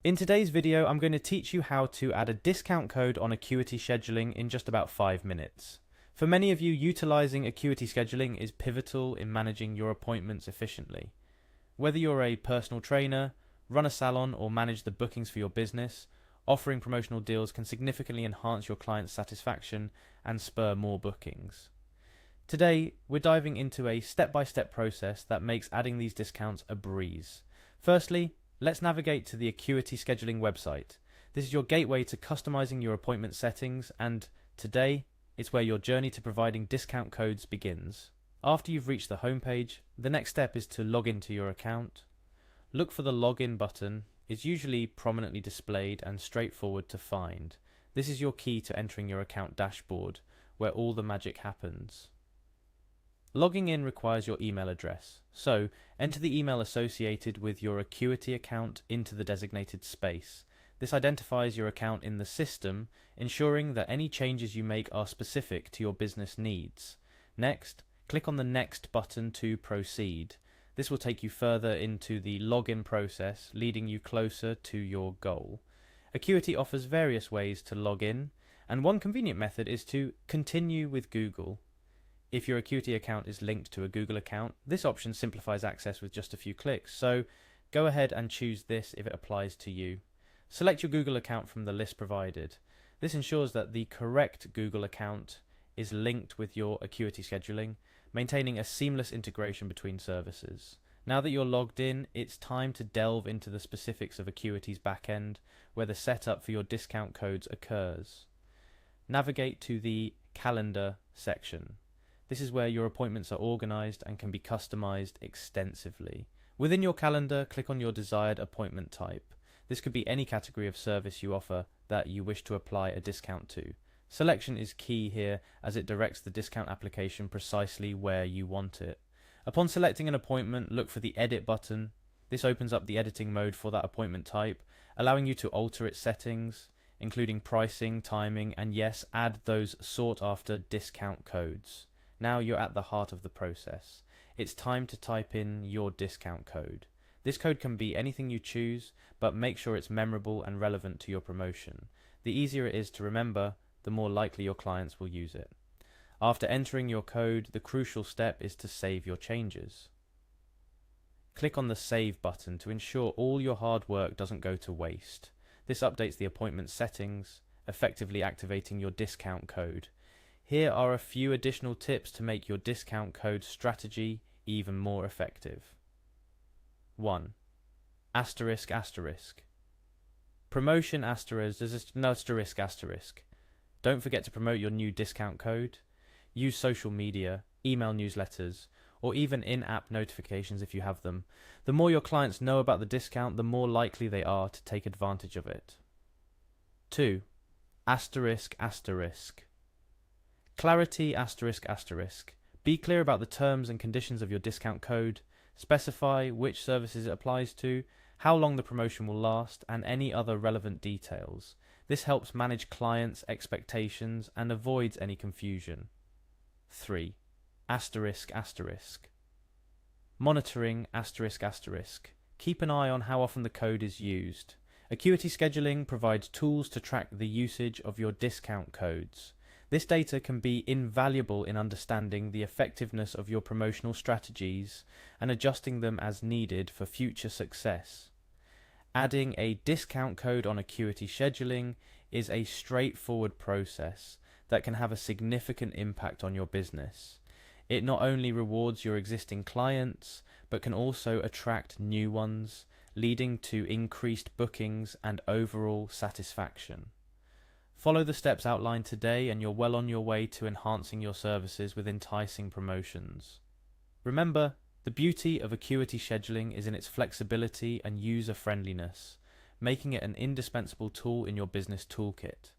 In today's video, I'm going to teach you how to add a discount code on Acuity scheduling in just about 5 minutes. For many of you, utilizing Acuity scheduling is pivotal in managing your appointments efficiently. Whether you're a personal trainer, run a salon, or manage the bookings for your business, offering promotional deals can significantly enhance your client's satisfaction and spur more bookings. Today, we're diving into a step-by-step process that makes adding these discounts a breeze. Firstly, let's navigate to the Acuity scheduling website. This is your gateway to customizing your appointment settings, and today, it's where your journey to providing discount codes begins. After you've reached the homepage, the next step is to log into your account. Look for the login button. It's usually prominently displayed and straightforward to find. This is your key to entering your account dashboard, where all the magic happens. Logging in requires your email address, so enter the email associated with your Acuity account into the designated space. This identifies your account in the system, ensuring that any changes you make are specific to your business needs. Next, click on the Next button to proceed. This will take you further into the login process, leading you closer to your goal. Acuity offers various ways to log in, and one convenient method is to continue with Google. If your Acuity account is linked to a Google account, this option simplifies access with just a few clicks, so go ahead and choose this if it applies to you. Select your Google account from the list provided. This ensures that the correct Google account is linked with your Acuity scheduling, maintaining a seamless integration between services. Now that you're logged in, it's time to delve into the specifics of Acuity's backend, where the setup for your discount codes occurs. Navigate to the Calendar section. This is where your appointments are organized and can be customized extensively. Within your calendar, click on your desired appointment type. This could be any category of service you offer that you wish to apply a discount to. Selection is key here, as it directs the discount application precisely where you want it. Upon selecting an appointment, look for the Edit button. This opens up the editing mode for that appointment type, allowing you to alter its settings, including pricing, timing, and yes, add those sought after discount codes. Now you're at the heart of the process. It's time to type in your discount code. This code can be anything you choose, but make sure it's memorable and relevant to your promotion. The easier it is to remember, the more likely your clients will use it. After entering your code, the crucial step is to save your changes. Click on the Save button to ensure all your hard work doesn't go to waste. This updates the appointment settings, effectively activating your discount code. Here are a few additional tips to make your discount code strategy even more effective. 1. Asterisk asterisk. Promotion asterisk. Don't forget to promote your new discount code. Use social media, email newsletters, or even in-app notifications if you have them. The more your clients know about the discount, the more likely they are to take advantage of it. 2. Asterisk asterisk. Clarity asterisk. Be clear about the terms and conditions of your discount code. Specify which services it applies to, how long the promotion will last, and any other relevant details. This helps manage clients' expectations and avoids any confusion. 3. Asterisk. Monitoring asterisk. Keep an eye on how often the code is used. Acuity scheduling provides tools to track the usage of your discount codes. This data can be invaluable in understanding the effectiveness of your promotional strategies and adjusting them as needed for future success. Adding a discount code on Acuity scheduling is a straightforward process that can have a significant impact on your business. It not only rewards your existing clients, but can also attract new ones, leading to increased bookings and overall satisfaction. Follow the steps outlined today and you're well on your way to enhancing your services with enticing promotions. Remember, the beauty of Acuity scheduling is in its flexibility and user-friendliness, making it an indispensable tool in your business toolkit.